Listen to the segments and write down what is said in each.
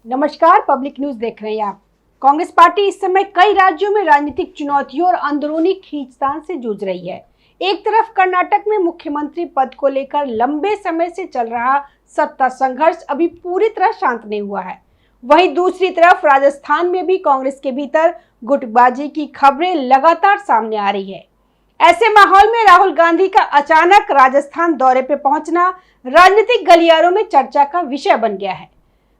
नमस्कार, public news देख रहे हैं आप। कांग्रेस पार्टी इस समय कई राज्यों में राजनीतिक चुनौतियों और अंदरूनी खींचतान से जूझ रही है। एक तरफ कर्नाटक में मुख्यमंत्री पद को लेकर लंबे समय से चल रहा सत्ता संघर्ष अभी पूरी तरह शांत नहीं हुआ है। वहीं दूसरी तरफ राजस्थान में भी कांग्रेस के भीतर गुटबाजी की खबरें लगातार सामने आ रही है। ऐसे माहौल में राहुल गांधी का अचानक राजस्थान दौरे पर पहुंचना राजनीतिक गलियारों में चर्चा का विषय बन गया है।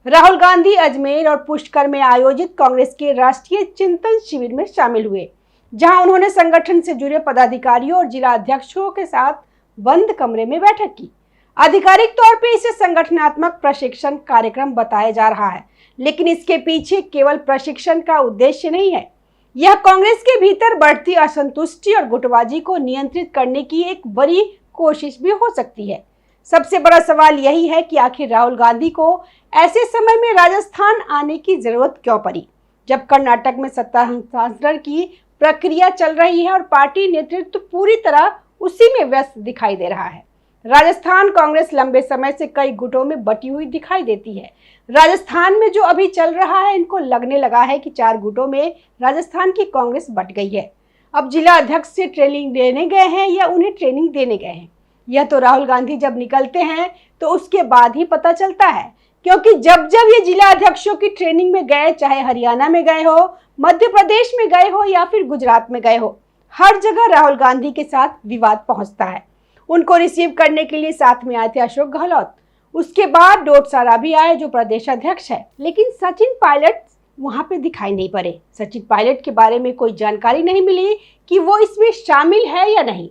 राहुल गांधी अजमेर और पुष्कर में आयोजित कांग्रेस के राष्ट्रीय चिंतन शिविर में शामिल हुए, जहां उन्होंने संगठन से जुड़े पदाधिकारियों और जिला अध्यक्षों के साथ बंद कमरे में बैठक की। आधिकारिक तौर पर इसे संगठनात्मक प्रशिक्षण कार्यक्रम बताया जा रहा है, लेकिन इसके पीछे केवल प्रशिक्षण का उद्देश्य नहीं है। यह कांग्रेस के भीतर बढ़ती असंतुष्टि और गुटबाजी को नियंत्रित करने की एक बड़ी कोशिश भी हो सकती है। सबसे बड़ा सवाल यही है कि आखिर राहुल गांधी को ऐसे समय में राजस्थान आने की जरूरत क्यों पड़ी, जब कर्नाटक में सत्ता हस्तांतरण की प्रक्रिया चल रही है और पार्टी नेतृत्व पूरी तरह उसी में व्यस्त दिखाई दे रहा है। राजस्थान कांग्रेस लंबे समय से कई गुटों में बटी हुई दिखाई देती है। राजस्थान में जो अभी चल रहा है, इनको लगने लगा है कि 4 गुटों में राजस्थान की कांग्रेस बट गई है। अब जिला अध्यक्ष से ट्रेनिंग देने गए हैं या उन्हें ट्रेनिंग देने गए हैं, यह तो राहुल गांधी जब निकलते हैं तो उसके बाद ही पता चलता है, क्योंकि जब जब ये जिला अध्यक्षों की ट्रेनिंग में गए, चाहे हरियाणा में गए हो, मध्य प्रदेश में गए हो या फिर गुजरात में गए हो, हर जगह राहुल गांधी के साथ विवाद पहुंचता है। उनको रिसीव करने के लिए साथ में आए थे अशोक गहलोत, उसके बाद डोटसारा भी आए जो प्रदेश अध्यक्ष है, लेकिन सचिन पायलट वहां पे दिखाई नहीं पड़े। सचिन पायलट के बारे में कोई जानकारी नहीं मिली कि वो इसमें शामिल है या नहीं।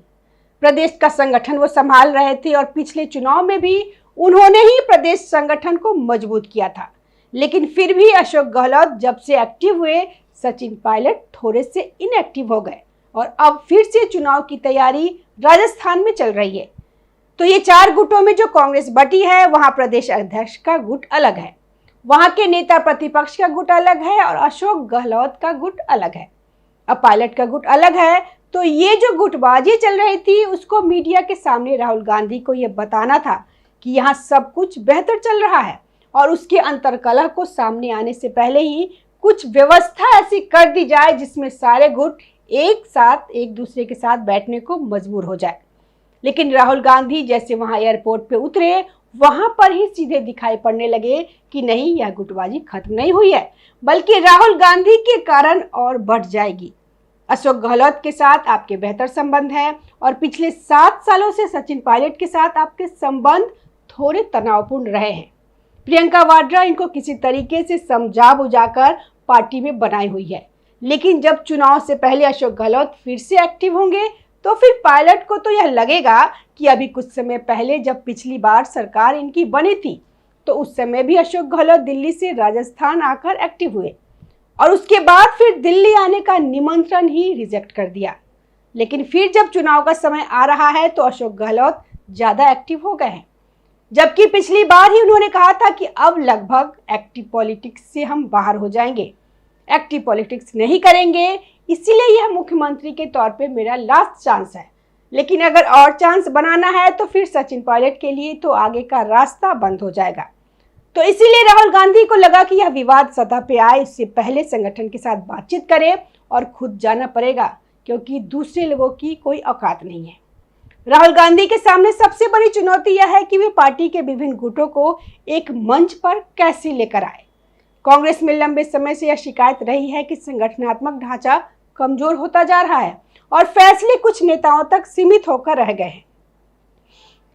प्रदेश का संगठन वो संभाल रहे थे और पिछले चुनाव में भी उन्होंने ही प्रदेश संगठन को मजबूत किया था, लेकिन फिर भी अशोक गहलोत जब से एक्टिव हुए, सचिन पायलट थोड़े से इनएक्टिव हो गए और अब फिर से चुनाव की तैयारी राजस्थान में चल रही है। तो ये 4 गुटों में जो कांग्रेस बटी है, वहां प्रदेश अध्यक्ष का गुट अलग है, वहां के नेता प्रतिपक्ष का गुट अलग है और अशोक गहलोत का गुट अलग है। अब पायलट का गुट अलग है, तो ये जो गुटबाजी चल रही थी उसको मीडिया के सामने राहुल गांधी को ये बताना था कि यहाँ सब कुछ बेहतर चल रहा है और उसके अंतर्कलह को सामने आने से पहले ही कुछ व्यवस्था ऐसी कर दी जाए जिसमें सारे गुट एक साथ एक दूसरे के साथ बैठने को मजबूर हो जाए। लेकिन राहुल गांधी जैसे वहां एयरपोर्ट पे उतरे, वहां पर ही सीधे दिखाई पड़ने लगे कि नहीं, यह गुटबाजी खत्म नहीं हुई है, बल्कि राहुल गांधी के कारण और बढ़ जाएगी। अशोक गहलोत के साथ आपके बेहतर संबंध है और पिछले 7 सालों से सचिन पायलट के साथ आपके संबंध थोड़े तनावपूर्ण रहे हैं। प्रियंका वाड्रा इनको किसी तरीके से समझा बुझाकर पार्टी में बनाई हुई है, लेकिन जब चुनाव से पहले अशोक गहलोत फिर से एक्टिव होंगे तो फिर पायलट को तो यह लगेगा कि अभी कुछ समय पहले जब पिछली बार सरकार इनकी बनी थी तो उस समय भी अशोक गहलोत दिल्ली से राजस्थान आकर एक्टिव हुए और उसके बाद फिर दिल्ली आने का निमंत्रण ही रिजेक्ट कर दिया। लेकिन फिर जब चुनाव का समय आ रहा है तो अशोक गहलोत ज्यादा एक्टिव हो गए हैं, जबकि पिछली बार ही उन्होंने कहा था कि अब लगभग एक्टिव पॉलिटिक्स से हम बाहर हो जाएंगे, एक्टिव पॉलिटिक्स नहीं करेंगे, इसीलिए यह मुख्यमंत्री के तौर पे मेरा लास्ट चांस है। लेकिन अगर और चांस बनाना है तो फिर सचिन पायलट के लिए तो आगे का रास्ता बंद हो जाएगा। तो इसीलिए राहुल गांधी को लगा कि यह विवाद सतह पे आए, इससे पहले संगठन के साथ बातचीत करे और खुद जाना पड़ेगा, क्योंकि दूसरे लोगों की कोई औकात नहीं है। राहुल गांधी के सामने सबसे बड़ी चुनौती यह है कि वे पार्टी के विभिन्न गुटों को एक मंच पर कैसे लेकर आए। कांग्रेस में लंबे समय से यह शिकायत रही है कि संगठनात्मक ढांचा कमजोर होता जा रहा है और फैसले कुछ नेताओं तक सीमित होकर रह गए हैं।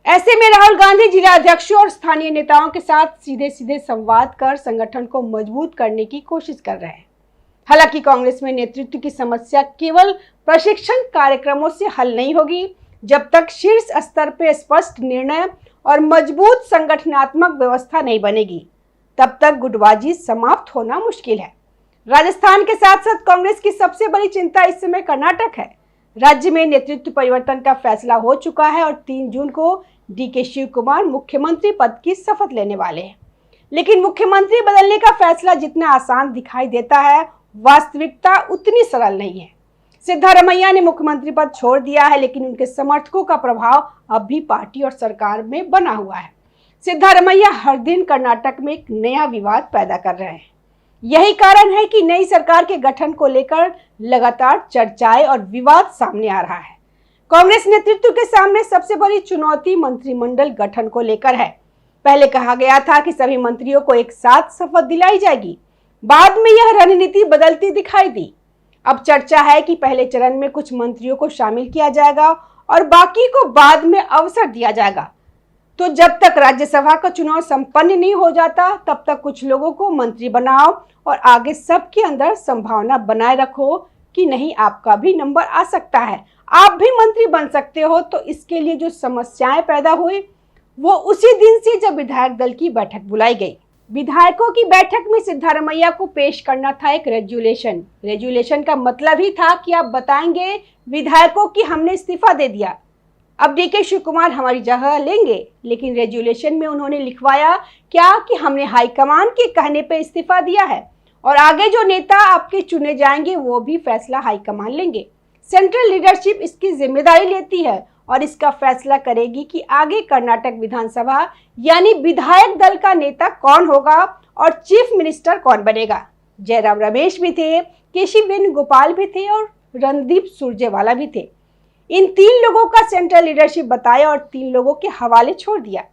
ऐसे में राहुल गांधी जिला अध्यक्षों और स्थानीय नेताओं के साथ सीधे सीधे संवाद कर संगठन को मजबूत करने की कोशिश कर रहे हैं। हालांकि कांग्रेस में नेतृत्व की समस्या केवल प्रशिक्षण कार्यक्रमों से हल नहीं होगी। जब तक शीर्ष स्तर पर स्पष्ट निर्णय और मजबूत संगठनात्मक व्यवस्था नहीं बनेगी, तब तक गुटबाजी समाप्त होना मुश्किल है। राजस्थान के साथ साथ कांग्रेस की सबसे बड़ी चिंता इस समय कर्नाटक है। राज्य में नेतृत्व परिवर्तन का फैसला हो चुका है और 3 जून को डीके शिव कुमार मुख्यमंत्री पद की शपथ लेने वाले हैं। लेकिन मुख्यमंत्री बदलने का फैसला जितना आसान दिखाई देता है, वास्तविकता उतनी सरल नहीं है। सिद्धारमैया ने मुख्यमंत्री पद छोड़ दिया है, लेकिन उनके समर्थकों का प्रभाव अब भी पार्टी और सरकार में बना हुआ है। सिद्धारमैया हर दिन कर्नाटक में एक नया विवाद पैदा कर रहे हैं। यही कारण है कि नई सरकार के गठन को लेकर लगातार चर्चाएं और विवाद सामने आ रहा है। कांग्रेस नेतृत्व के सामने सबसे बड़ी चुनौती मंत्रिमंडल गठन को लेकर है। पहले कहा गया था कि सभी मंत्रियों को एक साथ शपथ दिलाई जाएगी, बाद में यह रणनीति बदलती दिखाई दी। अब चर्चा है कि पहले चरण में कुछ मंत्रियों को शामिल किया जाएगा और बाकी को बाद में अवसर दिया जाएगा। तो जब तक राज्यसभा का चुनाव संपन्न नहीं हो जाता, तब तक कुछ लोगों को मंत्री बनाओ और आगे सबके अंदर संभावना बनाए रखो कि नहीं आपका भी नंबर आ सकता है, आप भी मंत्री बन सकते हो। तो इसके लिए जो समस्याएं पैदा हुई वो उसी दिन से जब विधायक दल की बैठक बुलाई गई। विधायकों की बैठक में सिद्धारमैया को पेश करना था एक रेजुलेशन का मतलब ही था कि आप बताएंगे विधायकों की हमने इस्तीफा दे दिया, अब डीके शिव कुमार हमारी जगह लेंगे। लेकिन रेजुलेशन में उन्होंने लिखवाया क्या कि हमने हाईकमान के कहने पर इस्तीफा दिया है और आगे जो नेता आपके चुने जाएंगे वो भी फैसला हाईकमान लेंगे। सेंट्रल लीडरशिप इसकी जिम्मेदारी लेती है और इसका फैसला करेगी कि आगे कर्नाटक विधानसभा यानी विधायक दल का नेता कौन होगा और चीफ मिनिस्टर कौन बनेगा। जयराम रमेश भी थे, केशव वेणुगोपाल भी थे और रणदीप सुरजेवाला भी थे। इन 3 लोगों का सेंट्रल लीडरशिप बताया और 3 लोगों के हवाले छोड़ दिया।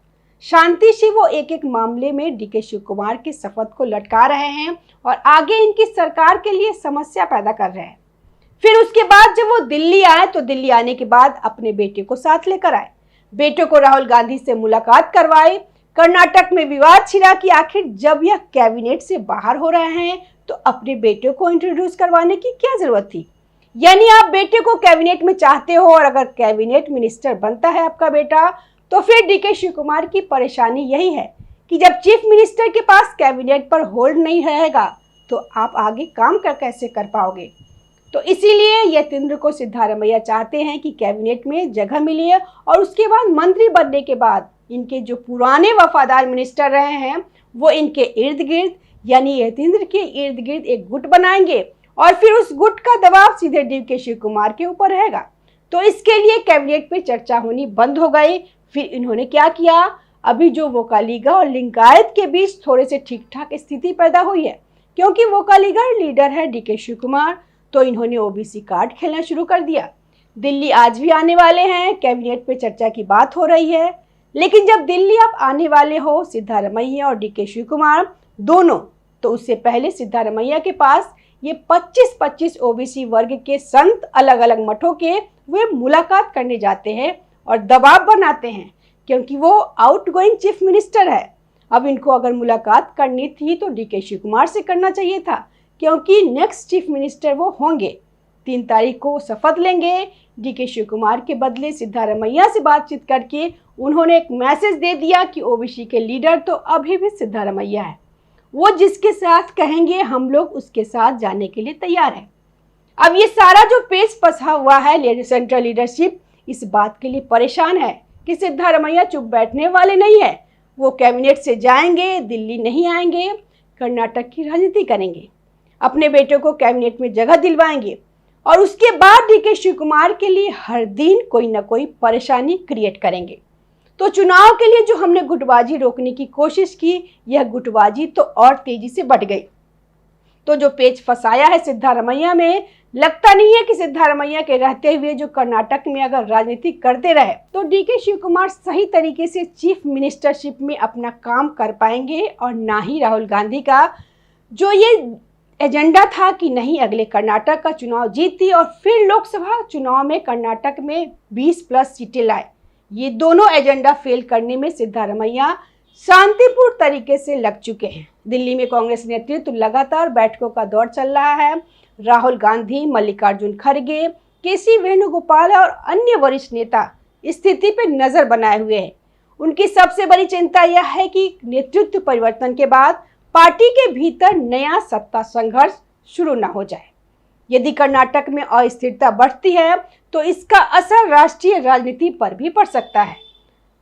शांति से वो एक मामले में डीके शिव कुमार की शपथ को लटका रहे हैं और आगे इनकी सरकार के लिए समस्या पैदा कर रहे हैं। फिर उसके बाद जब वो दिल्ली आए तो दिल्ली आने के बाद अपने बेटे को साथ लेकर आए, बेटे को राहुल गांधी से मुलाकात करवाई। कर्नाटक में विवाद छिड़ा कि आखिर जब यह कैबिनेट से बाहर हो रहे हैं तो अपने बेटे को इंट्रोड्यूस करवाने की क्या जरूरत थी। यानी आप बेटे को कैबिनेट में चाहते हो और अगर कैबिनेट मिनिस्टर बनता है आपका बेटा तो फिर डीके शिव कुमार की परेशानी यही है कि जब चीफ मिनिस्टर के पास कैबिनेट पर होल्ड नहीं रहेगा तो आप आगे काम कैसे कर पाओगे। तो इसीलिए यतींद्र को सिद्धारमैया चाहते हैं कि कैबिनेट में जगह मिले और उसके बाद मंत्री बनने के बाद इनके जो पुराने वफादार मिनिस्टर रहे हैं वो इनके इर्द गिर्द यानी यतींद्र के इर्द गिर्द एक गुट बनाएंगे और फिर उस गुट का दबाव सीधे डीके शिव कुमार के ऊपर रहेगा। तो इसके लिए कैबिनेट में चर्चा होनी बंद हो गई। फिर इन्होंने क्या किया, अभी जो वोकालीगा और लिंगायत के बीच थोड़े से ठीक ठाक स्थिति पैदा हुई है, क्योंकि वोकालीगा लीडर है डीके शिव कुमार, तो इन्होंने ओबीसी कार्ड खेलना शुरू कर दिया। दिल्ली आज भी आने वाले हैं, कैबिनेट पे चर्चा की बात हो रही है। लेकिन जब दिल्ली आप आने वाले हो सिद्धारमैया और डीके शिव कुमार दोनों, तो उससे पहले सिद्धारमैया के पास ये 25-25 ओबीसी वर्ग के संत अलग अलग मठों के वे मुलाकात करने जाते हैं और दबाव बनाते हैं, क्योंकि वो आउटगोइंग चीफ मिनिस्टर है। अब इनको अगर मुलाकात करनी थी तो डीके शिव कुमार से करना चाहिए था, क्योंकि नेक्स्ट चीफ मिनिस्टर वो होंगे। 3 तारीख को शपथ लेंगे। डीके शिव कुमार के बदले सिद्धारमैया से बातचीत करके उन्होंने एक मैसेज दे दिया कि ओबीसी के लीडर तो अभी भी सिद्धारमैया है, वो जिसके साथ कहेंगे हम लोग उसके साथ जाने के लिए तैयार है। अब ये सारा जो पेच फंसा हुआ है, सेंट्रल लीडरशिप इस बात के लिए परेशान है कि सिद्धारमैया चुप बैठने वाले नहीं है। वो कैबिनेट से जाएंगे, दिल्ली नहीं आएंगे, कर्नाटक की राजनीति करेंगे, अपने बेटे को कैबिनेट में जगह दिलवाएंगे और उसके बाद डीके शिव कुमार के लिए हर दिन कोई ना कोई परेशानी क्रिएट करेंगे। तो चुनाव के लिए जो हमने गुटबाजी रोकने की कोशिश की, यह गुटबाजी तो और तेजी से बढ़ गई। तो जो पेच फंसाया है सिद्धारमैया में, लगता नहीं है कि सिद्धारमैया के रहते हुए जो कर्नाटक में अगर राजनीति करते रहे तो डीके शिव कुमार सही तरीके से चीफ मिनिस्टरशिप में अपना काम कर पाएंगे और ना ही राहुल गांधी का जो ये एजेंडा था कि नहीं अगले कर्नाटक का चुनाव जीती और फिर लोकसभा चुनाव में कर्नाटक में 20+ सीटें लाए। ये दोनों एजेंडा फेल करने में सिद्धारमैया शांतिपूर्ण तरीके से लग चुके हैं। दिल्ली में कांग्रेस नेतृत्व लगातार बैठकों का दौर चल रहा है। राहुल गांधी, मल्लिकार्जुन खड़गे, केसी वेणुगोपाल और अन्य वरिष्ठ नेता स्थिति पर नजर बनाए हुए हैं। उनकी सबसे बड़ी चिंता यह है कि नेतृत्व परिवर्तन के बाद पार्टी के भीतर नया सत्ता संघर्ष शुरू न हो जाए। यदि कर्नाटक में अस्थिरता बढ़ती है तो इसका असर राष्ट्रीय राजनीति पर भी पड़ सकता है।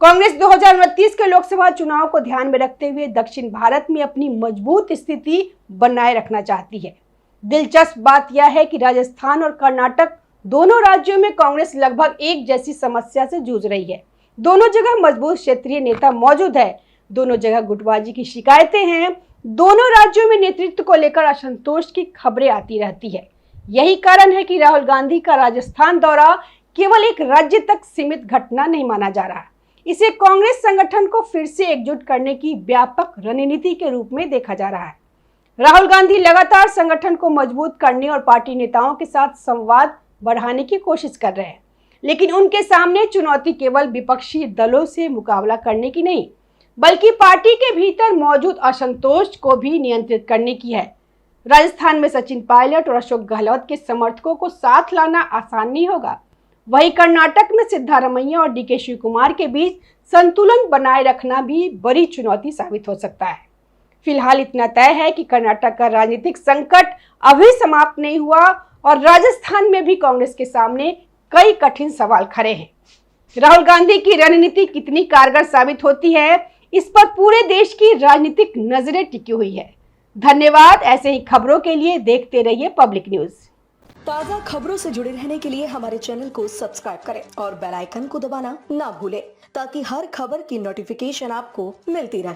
कांग्रेस 2029 के लोकसभा चुनाव को ध्यान में रखते हुए दक्षिण भारत में अपनी मजबूत स्थिति बनाए रखना चाहती है। दिलचस्प बात यह है कि राजस्थान और कर्नाटक दोनों राज्यों में कांग्रेस लगभग एक जैसी समस्या से जूझ रही है। दोनों जगह मजबूत क्षेत्रीय नेता मौजूद है। दोनों जगह गुटबाजी की शिकायतें हैं। दोनों राज्यों में नेतृत्व को लेकर असंतोष की खबरें आती रहती है। यही कारण है कि राहुल गांधी का राजस्थान दौरा केवल एक राज्य तक सीमित घटना नहीं माना जा रहा। इसे कांग्रेस संगठन को फिर से एकजुट करने की व्यापक रणनीति के रूप में देखा जा रहा है। राहुल गांधी लगातार संगठन को मजबूत करने और पार्टी नेताओं के साथ संवाद बढ़ाने की कोशिश कर रहे हैं, लेकिन उनके सामने चुनौती केवल विपक्षी दलों से मुकाबला करने की नहीं, बल्कि पार्टी के भीतर मौजूद असंतोष को भी नियंत्रित करने की है। राजस्थान में सचिन पायलट और अशोक गहलोत के समर्थकों को साथ लाना आसान नहीं होगा। वहीं कर्नाटक में सिद्धारमैया और डीके शिव कुमार के बीच संतुलन बनाए रखना भी बड़ी चुनौती साबित हो सकता है। फिलहाल इतना तय है कि कर्नाटक का राजनीतिक संकट अभी समाप्त नहीं हुआ और राजस्थान में भी कांग्रेस के सामने कई कठिन सवाल खड़े हैं। राहुल गांधी की रणनीति कितनी कारगर साबित होती है, इस पर पूरे देश की राजनीतिक नजरें टिकी हुई है। धन्यवाद। ऐसे ही खबरों के लिए देखते रहिए पब्लिक न्यूज। ताज़ा खबरों से जुड़े रहने के लिए हमारे चैनल को सब्सक्राइब करें और बेल आइकन को दबाना ना भूलें, ताकि हर खबर की नोटिफिकेशन आपको मिलती रहे।